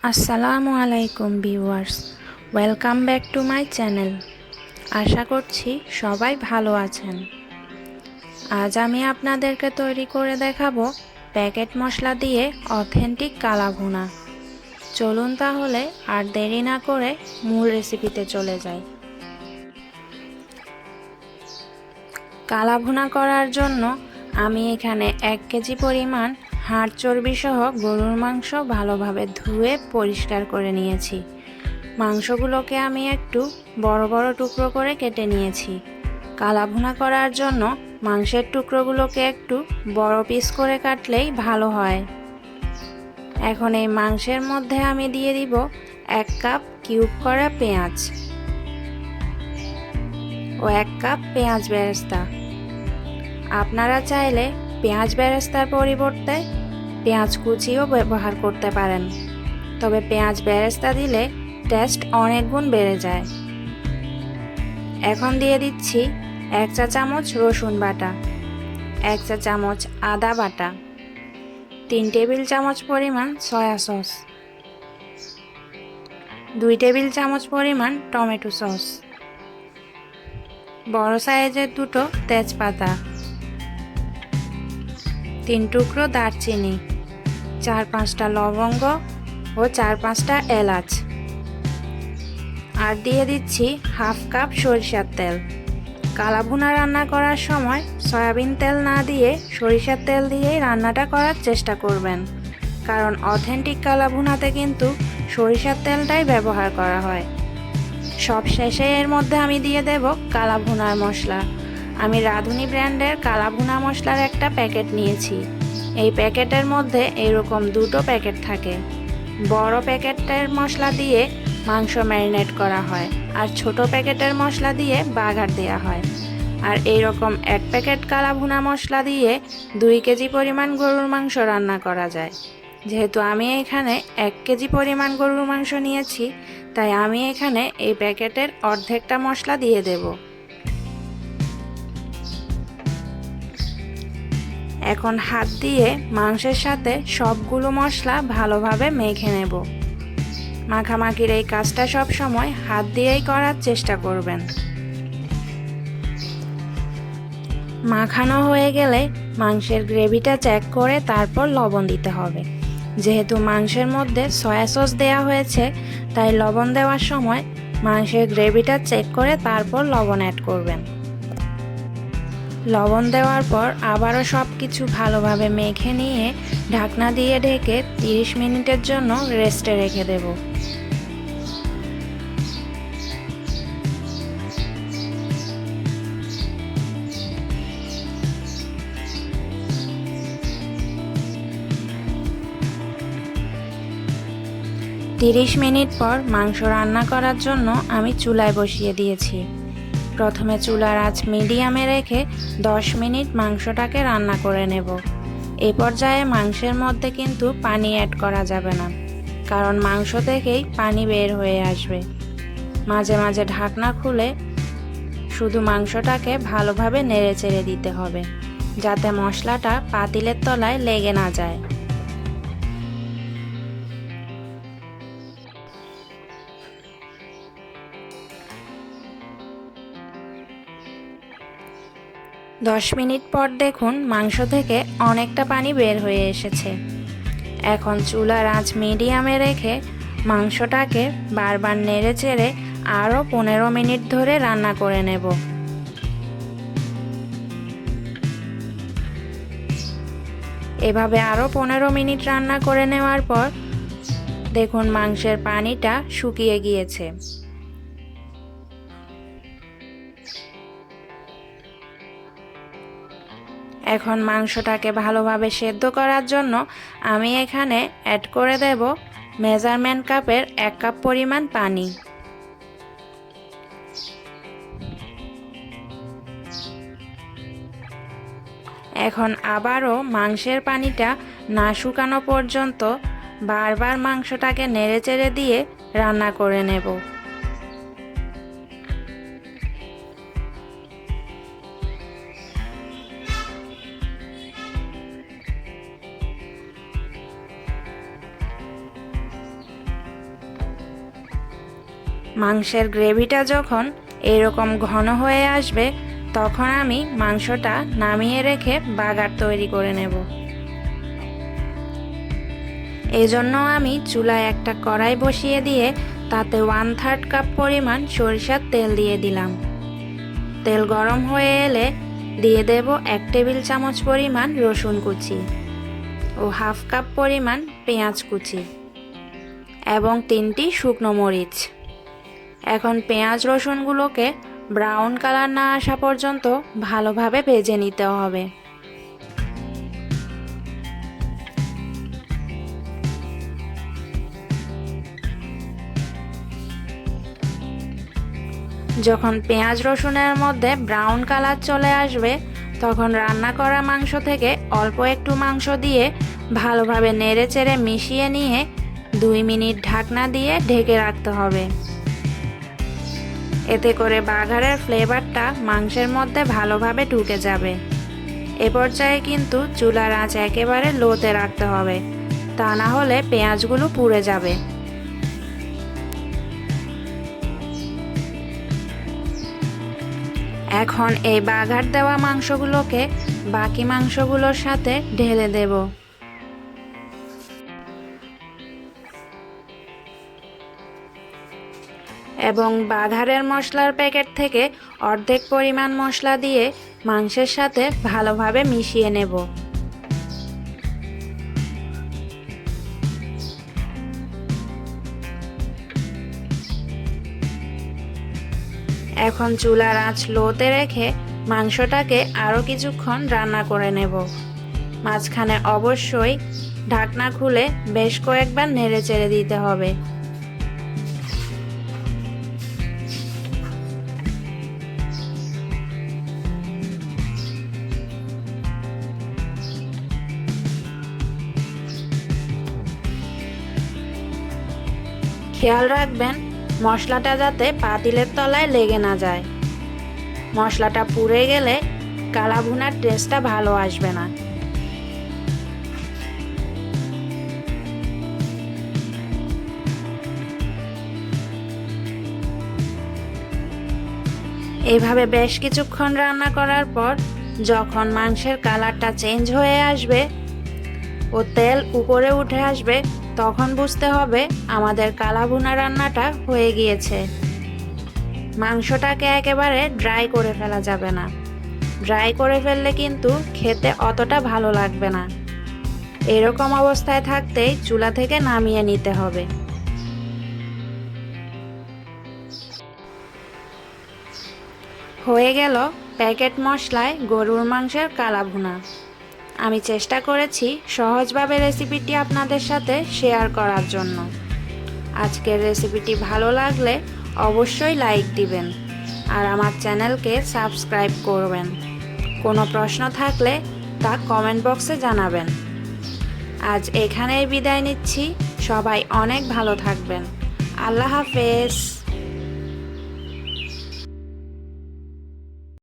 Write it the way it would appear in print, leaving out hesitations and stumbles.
আসসালামু আলাইকুম viewers, welcome back to my channel. আশা করছি সবাই ভালো আছেন। আজ আমি আপনাদেরকে তৈরি করে দেখাবো প্যাকেট মশলা দিয়ে অথেন্টিক কালা ভুনা। চলুন তাহলে আর দেরি না করে মূল রেসিপিতে চলে যাই। কালা ভুনা করার জন্য আমি এখানে 1 কেজি পরিমাণ হাড় চর্বি সহ গরুর মাংস ভালোভাবে ধুয়ে পরিষ্কার করে নিয়েছি। মাংসগুলোকে আমি একটু বড় বড় টুকরো করে কেটে নিয়েছি। কালা ভুনা করার জন্য মাংসের টুকরোগুলোকে একটু বড় পিস করে কাটলেই ভালো হয়। এখন এই মাংসের মধ্যে আমি দিয়ে দিব 1 কাপ কিউব করা পেঁয়াজ ও 1 কাপ পেঁয়াজ বেরেস্তা। আপনারা চাইলে পেঁয়াজ বেরেস্তার পরিবর্তে পেঁয়াজ কুচিও ব্যবহার করতে পারেন, তবে পেঁয়াজ বেরেস্তা দিলে টেস্ট অনেক গুণ বেড়ে যায়। এখন দিয়ে দিচ্ছি 1 চা চামচ রসুন বাটা, 1 চা চামচ আদা বাটা, 3 টেবিল চামচ পরিমাণ সয়া সস, 2 টেবিল চামচ পরিমাণ টমেটো সস, বড় সাইজের 2টো তেজপাতা, 3 টুকরো দারচিনি, 4-5টা লবঙ্গ ও 4-5টা এলাচ, আর দিয়ে দিচ্ছি হাফ কাপ সরিষার তেল। কালা ভুনা রান্না করার সময় সয়াবিন তেল না দিয়ে সরিষার তেল দিয়েই রান্নাটা করার চেষ্টা করবেন, কারণ অথেন্টিক কালা ভুনাতে কিন্তু সরিষার তেলটাই ব্যবহার করা হয়। সব শেষে এর মধ্যে আমি দিয়ে দেব কালা ভুনার মশলা। আমি রাঁধুনি ব্র্যান্ডের কালা ভুনা মশলার একটা প্যাকেট নিয়েছি। এই প্যাকেটের মধ্যে এরকম 2টো প্যাকেট থাকে। বড় প্যাকেটের মশলা দিয়ে মাংস ম্যারিনেট করা হয়, আর ছোট প্যাকেটের মশলা দিয়ে বাগার দেওয়া হয়। আর এইরকম 1 প্যাকেট কালা ভুনা মশলা দিয়ে 2 কেজি পরিমাণ গরুর মাংস রান্না করা যায়। যেহেতু আমি এখানে 1 কেজি পরিমাণ গরুর মাংস নিয়েছি, তাই আমি এখানে এই প্যাকেটের অর্ধেকটা মশলা দিয়ে দেব। এখন হাত দিয়ে মাংসের সাথে সবগুলো মশলা ভালোভাবে মেখে নেব। মাখামাখির এই কাজটা সব সময় হাত দিয়েই করার চেষ্টা করবেন। মাখানো হয়ে গেলে মাংসের গ্রেভিটা চেক করে তারপর লবণ দিতে হবে। যেহেতু মাংসের মধ্যে সয়া সস দেওয়া হয়েছে, তাই লবণ দেওয়ার সময় মাংসের গ্রেভিটা চেক করে তারপর লবণ অ্যাড করবেন। লবণ দেওয়ার পর আবারও সব কিছু ভালোভাবে মেখে নিয়ে ঢাকনা দিয়ে ঢেকে 30 মিনিটের জন্য রেস্টে রেখে দেব। তিরিশ মিনিট পর মাংস রান্না করার জন্য আমি চুলায় বসিয়ে দিয়েছি। প্রথমে চুলার আঁচ মিডিয়ামে রেখে 10 মিনিট মাংসটাকে রান্না করে নেব। এই পর্যায়ে মাংসের মধ্যে কিন্তু পানি অ্যাড করা যাবে না, কারণ মাংস থেকেই পানি বের হয়ে আসবে। মাঝে মাঝে ঢাকনা খুলে শুধু মাংসটাকে ভালোভাবে নেড়েচেড়ে দিতে হবে, যাতে মশলাটা পাতিলের তলায় লেগে না যায়। দশ মিনিট পর দেখুন মাংস থেকে অনেকটা পানি বের হয়ে এসেছে। এখন চুলার আঁচ মিডিয়ামে রেখে মাংসটাকে বারবার নেড়েচেড়ে আরও 15 মিনিট ধরে রান্না করে নেব। এভাবে আরও 15 মিনিট রান্না করে নেওয়ার পর দেখুন মাংসের পানিটা শুকিয়ে গিয়েছে। এখন মাংসটাকে ভালোভাবে সেদ্ধ করার জন্য আমি এখানে অ্যাড করে দেব মেজারমেন্ট কাপের 1 কাপ পরিমাণ পানি। এখন আবারও মাংসের পানিটা না শুকানো পর্যন্ত বারবার মাংসটাকে নেড়েচেড়ে দিয়ে রান্না করে নেব। মাংসের গ্রেভিটা যখন এরকম ঘন হয়ে আসবে তখন আমি মাংসটা নামিয়ে রেখে বাগার তৈরি করে নেব। এজন্য আমি চুলায় একটা কড়াই বসিয়ে দিয়ে তাতে 1/3 কাপ পরিমাণ সরিষার তেল দিয়ে দিলাম। তেল গরম হয়ে এলে দিয়ে দেব 1 টেবিল চামচ পরিমাণ রসুন কুচি ও 1/2 কাপ পরিমাণ পেঁয়াজ কুচি এবং 3টি শুকনো মরিচ। এখন পেঁয়াজ রসুনগুলোকে ব্রাউন কালার না আসা পর্যন্ত ভালোভাবে ভেজে নিতে হবে। যখন পেঁয়াজ রসুনের মধ্যে ব্রাউন কালার চলে আসবে তখন রান্না করা মাংস থেকে অল্প একটু মাংস দিয়ে ভালোভাবে নেড়েচেড়ে মিশিয়ে নিয়ে 2 মিনিট ঢাকনা দিয়ে ঢেকে রাখতে হবে। এতে করে বাগারের ফ্লেভারটা মাংসের মধ্যে ভালোভাবে ঢুকে যাবে। এ পর্যায়ে কিন্তু চুলার আঁচ একেবারে লোতে রাখতে হবে, তা না হলে পেঁয়াজগুলো পুড়ে যাবে। এখন এই বাগার দেওয়া মাংসগুলোকে বাকি মাংসগুলোর সাথে ঢেলে দেব। এবং বাঘারের মশলার প্যাকেট থেকে অর্ধেক পরিমাণ মশলা দিয়ে মাংসের সাথে ভালোভাবে মিশিয়ে নেব। এখন চুলার আঁচ লোতে রেখে মাংসটাকে আরও কিছুক্ষণ রান্না করে নেব। মাঝখানে অবশ্যই ঢাকনা খুলে বেশ কয়েকবার নেড়েচেড়ে দিতে হবে। খেয়াল রাখবেন মশলাটা যাতে পাতিলের তলায় লেগে না যায়। মশলাটা পুড়ে গেলে কালা ভুনার টেস্টটা ভালো আসবে না। এইভাবে বেশ কিছুক্ষণ রান্না করার পর যখন মাংসের কালারটা চেঞ্জ হয়ে আসবে ও তেল উপরে উঠে আসবে তখন বুঝতে হবে আমাদের কালা ভুনা রান্নাটা হয়ে গিয়েছে। মাংসটাকে একেবারে ড্রাই করে ফেলা যাবে না, ড্রাই করে ফেললে কিন্তু খেতে অতটা ভালো লাগবে না। এরকম অবস্থায় থাকতেই চুলা থেকে নামিয়ে নিতে হবে। হয়ে গেল প্যাকেট মশলায় গরুর মাংসের কালা ভুনা। আমি চেষ্টা করেছি সহজভাবে রেসিপিটি আপনাদের সাথে শেয়ার করার জন্য। আজকের রেসিপিটি ভালো লাগলে অবশ্যই লাইক দিবেন আর আমার চ্যানেলকে সাবস্ক্রাইব করবেন। কোনো প্রশ্ন থাকলে তা কমেন্ট বক্সে জানাবেন। আজ এখানেই বিদায় নিচ্ছি। সবাই অনেক ভালো থাকবেন। আল্লাহ হাফেজ।